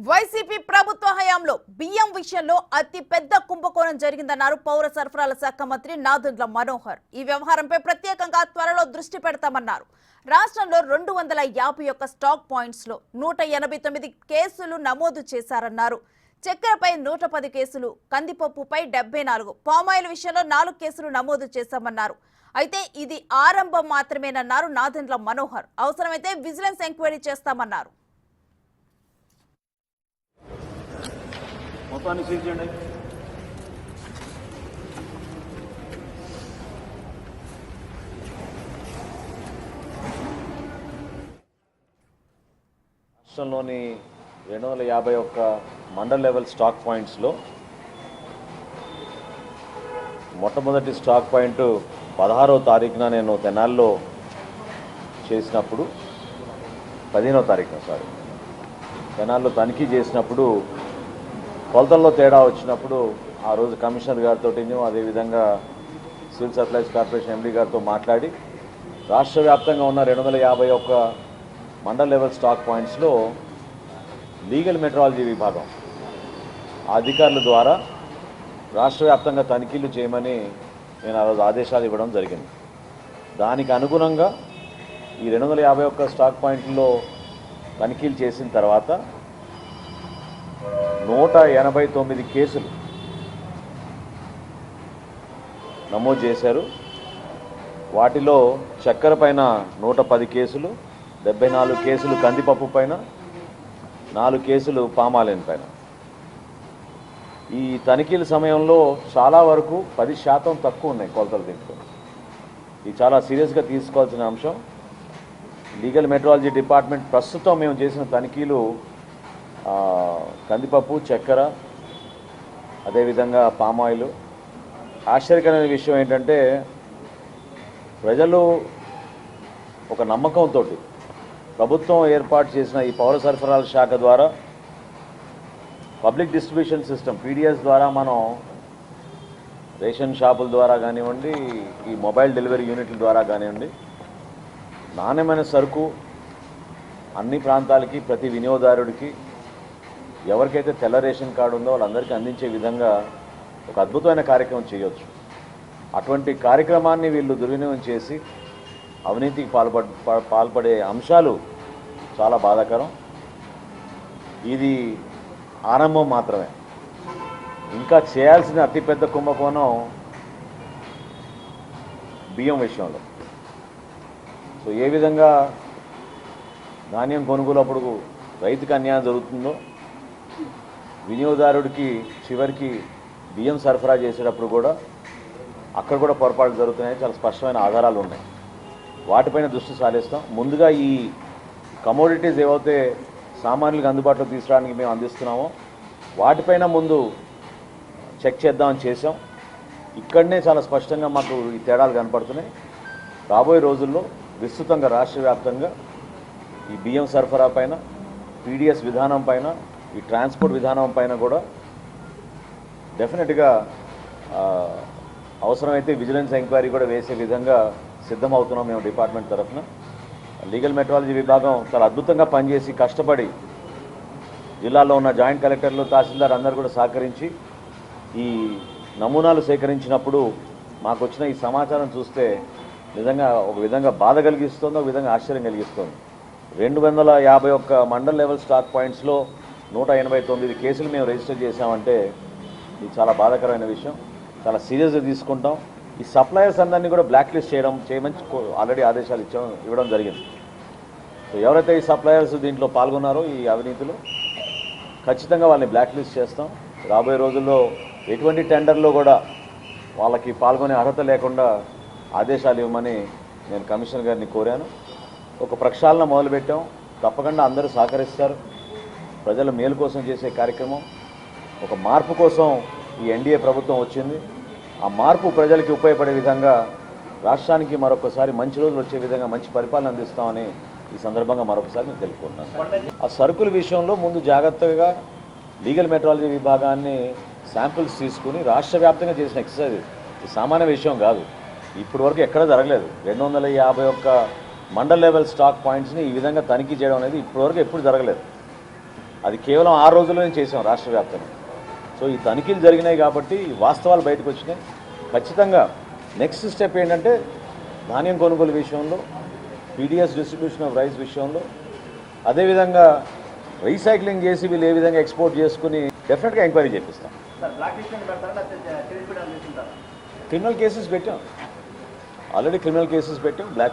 YCP ప్రభుత్వ హయాంలో బియ్యం విషయంలో అతి పెద్ద కుంభకోణం జరిగిందన్నారు పౌర సరఫరాల శాఖ మంత్రి నాదెండ్ల మనోహర్. ఈ వ్యవహారంపై ప్రత్యేకంగా త్వరలో దృష్టి పెడతామన్నారు. రాష్ట్రంలో 251 స్టాక్ పాయింట్స్ లో 189 కేసులు నమోదు చేశారన్నారు. చక్కెరపై 110 కేసులు, కందిపప్పుపై 74, పామాయిల్ విషయంలో 4 కేసులు నమోదు చేశామన్నారు. అయితే ఇది ఆరంభం మాత్రమేనన్నారు నాదెండ్ల మనోహర్. అవసరమైతే విజిలెన్స్ ఎంక్వైరీ చేస్తామన్నారు. మొత్తాన్ని సీల్ చేయండి. రాష్ట్రంలోని 251 మండల్ లెవెల్ స్టాక్ పాయింట్స్లో మొట్టమొదటి స్టాక్ పాయింట్ 16వ తారీఖున నేను తెనాల్లో చేసినప్పుడు 15వ తారీఖున తెనాల్లో తనిఖీ చేసినప్పుడు కొలతల్లో తేడా వచ్చినప్పుడు ఆ రోజు కమిషనర్ గారితో అదేవిధంగా సివిల్ సప్లైస్ కార్పొరేషన్ ఎండీ గారితో మాట్లాడి రాష్ట్ర వ్యాప్తంగా ఉన్న 251 మండల్ లెవెల్ స్టాక్ పాయింట్స్లో లీగల్ మెట్రాలజీ విభాగం అధికారుల ద్వారా రాష్ట్ర వ్యాప్తంగా తనిఖీలు చేయమని నేను ఆ రోజు ఆదేశాలు ఇవ్వడం జరిగింది. దానికి అనుగుణంగా ఈ 251 స్టాక్ పాయింట్లో తనిఖీలు చేసిన తర్వాత 189 కేసులు నమోదు చేశారు. వాటిలో చక్కెర పైన 110 కేసులు, 74 కేసులు కందిపప్పు పైన, 4 కేసులు పామాయిల్ పైన. ఈ తనిఖీల సమయంలో చాలా వరకు 10% తక్కువ ఉన్నాయి కొలతలు దీంట్లో. ఇది చాలా సీరియస్గా తీసుకోవాల్సిన అంశం. లీగల్ మెట్రాలజీ డిపార్ట్మెంట్ ప్రస్తుతం మేము చేసిన తనిఖీలు కందిపప్పు, చక్కెర, అదేవిధంగా పామాయిల్. ఆశ్చర్యకరమైన విషయం ఏంటంటే ప్రజలు ఒక నమ్మకంతో ప్రభుత్వం ఏర్పాటు చేసిన ఈ పౌర సరఫరాల శాఖ ద్వారా పబ్లిక్ డిస్ట్రిబ్యూషన్ సిస్టమ్ పీడిఎస్ ద్వారా మనం రేషన్ షాపుల ద్వారా కానివ్వండి, ఈ మొబైల్ డెలివరీ యూనిట్ల ద్వారా కానివ్వండి, నాణ్యమైన సరుకు అన్ని ప్రాంతాలకి ప్రతి వినియోగదారుడికి ఎవరికైతే తెల్ల రేషన్ కార్డు ఉందో వాళ్ళందరికీ అందించే విధంగా ఒక అద్భుతమైన కార్యక్రమం చేయవచ్చు. అటువంటి కార్యక్రమాన్ని వీళ్ళు దుర్వినియోగం చేసి అవినీతికి పాల్పడే అంశాలు చాలా బాధాకరం. ఇది ఆరంభం మాత్రమే. ఇంకా చేయాల్సిన అతిపెద్ద కుంభకోణం బియ్యం విషయంలో. సో ఏ విధంగా ధాన్యం కొనుగోలప్పుడు రైతుకు అన్యాయం జరుగుతుందో, వినియోగదారుడికి చివరికి బియ్యం సరఫరా చేసేటప్పుడు కూడా అక్కడ కూడా పొరపాట్లు జరుగుతున్నాయి. చాలా స్పష్టమైన ఆధారాలు ఉన్నాయి. వాటిపైన దృష్టి సారిస్తాం. ముందుగా ఈ కమోడిటీస్ ఏవైతే సామాన్యులకు అందుబాటులో తీసుకురావడానికి మేము అందిస్తున్నామో వాటిపైన ముందు చెక్ చేద్దామని చేసాం. ఇక్కడనే చాలా స్పష్టంగా మాకు ఈ తేడాలు కనపడుతున్నాయి. రాబోయే రోజుల్లో విస్తృతంగా రాష్ట్ర వ్యాప్తంగా ఈ బియ్యం సరఫరా పైన, పీడిఎస్ విధానం పైన, ఈ ట్రాన్స్పోర్ట్ విధానం పైన కూడా డెఫినెట్గా అవసరమైతే విజిలెన్స్ ఎంక్వైరీ కూడా వేసే విధంగా సిద్ధమవుతున్నాం మేము డిపార్ట్మెంట్ తరఫున. లీగల్ మెట్రాలజీ విభాగం చాలా అద్భుతంగా పనిచేసి కష్టపడి జిల్లాలో ఉన్న జాయింట్ కలెక్టర్లు, తహసీల్దార్ అందరూ కూడా సహకరించి ఈ నమూనాలు సేకరించినప్పుడు మాకు వచ్చిన ఈ సమాచారం చూస్తే నిజంగా ఒక విధంగా బాధ కలిగిస్తుంది, ఒక విధంగా ఆశ్చర్యం కలిగిస్తుంది. 251 మండల్ లెవెల్ స్టాక్ పాయింట్స్లో 189 కేసులు మేము రిజిస్టర్ చేశామంటే ఇది చాలా బాధాకరమైన విషయం. చాలా సీరియస్గా తీసుకుంటాం. ఈ సప్లయర్స్ అందరినీ కూడా బ్లాక్ లిస్ట్ చేయమని ఆల్రెడీ ఆదేశాలు ఇవ్వడం జరిగింది. సో ఎవరైతే ఈ సప్లయర్స్ దీంట్లో పాల్గొన్నారో ఈ అవినీతిలో ఖచ్చితంగా వాళ్ళని బ్లాక్ లిస్ట్ చేస్తాం. రాబోయే రోజుల్లో ఎటువంటి టెండర్లో కూడా వాళ్ళకి పాల్గొనే అర్హత లేకుండా ఆదేశాలు ఇవ్వమని నేను కమిషనర్ గారిని కోరాను. ఒక ప్రక్షాళన మొదలుపెట్టాం. తప్పకుండా అందరూ సహకరిస్తారు. ప్రజల మేలు కోసం చేసే కార్యక్రమం, ఒక మార్పు కోసం ఈ ఎన్డీఏ ప్రభుత్వం వచ్చింది. ఆ మార్పు ప్రజలకి ఉపయోగపడే విధంగా రాష్ట్రానికి మరొకసారి మంచి రోజులు వచ్చే విధంగా మంచి పరిపాలన అందిస్తామని ఈ సందర్భంగా మరొకసారి నేను తెలుపుకుంటున్నాను. ఆ సరుకుల విషయంలో ముందు జాగ్రత్తగా లీగల్ మెట్రాలజీ విభాగాన్ని శాంపిల్స్ తీసుకుని రాష్ట్ర వ్యాప్తంగా చేసిన ఎక్సర్సైజ్. ఇది సామాన్య విషయం కాదు. ఇప్పటి వరకు ఎక్కడ జరగలేదు. 251 మండల్ లెవెల్ స్టాక్ పాయింట్స్ని ఈ విధంగా తనిఖీ చేయడం అనేది ఇప్పటివరకు ఎప్పుడు జరగలేదు. అది కేవలం 6 రోజుల్లోనే చేసాం రాష్ట్ర వ్యాప్తంగా. సో ఈ తనిఖీలు జరిగినాయి కాబట్టి ఈ వాస్తవాలు బయటకు వచ్చినాయి. ఖచ్చితంగా నెక్స్ట్ స్టెప్ ఏంటంటే ధాన్యం కొనుగోలు విషయంలో, పీడిఎస్ డిస్ట్రిబ్యూషన్ ఆఫ్ రైస్ విషయంలో, అదేవిధంగా రీసైక్లింగ్ చేసి వీళ్ళు ఏ విధంగా ఎక్స్పోర్ట్ చేసుకుని డెఫినెట్గా ఎంక్వైరీ చేపిస్తాం. క్రిమినల్ కేసెస్ పెట్టాం, ఆల్రెడీ క్రిమినల్ కేసెస్ పెట్టాం. బ్లాక్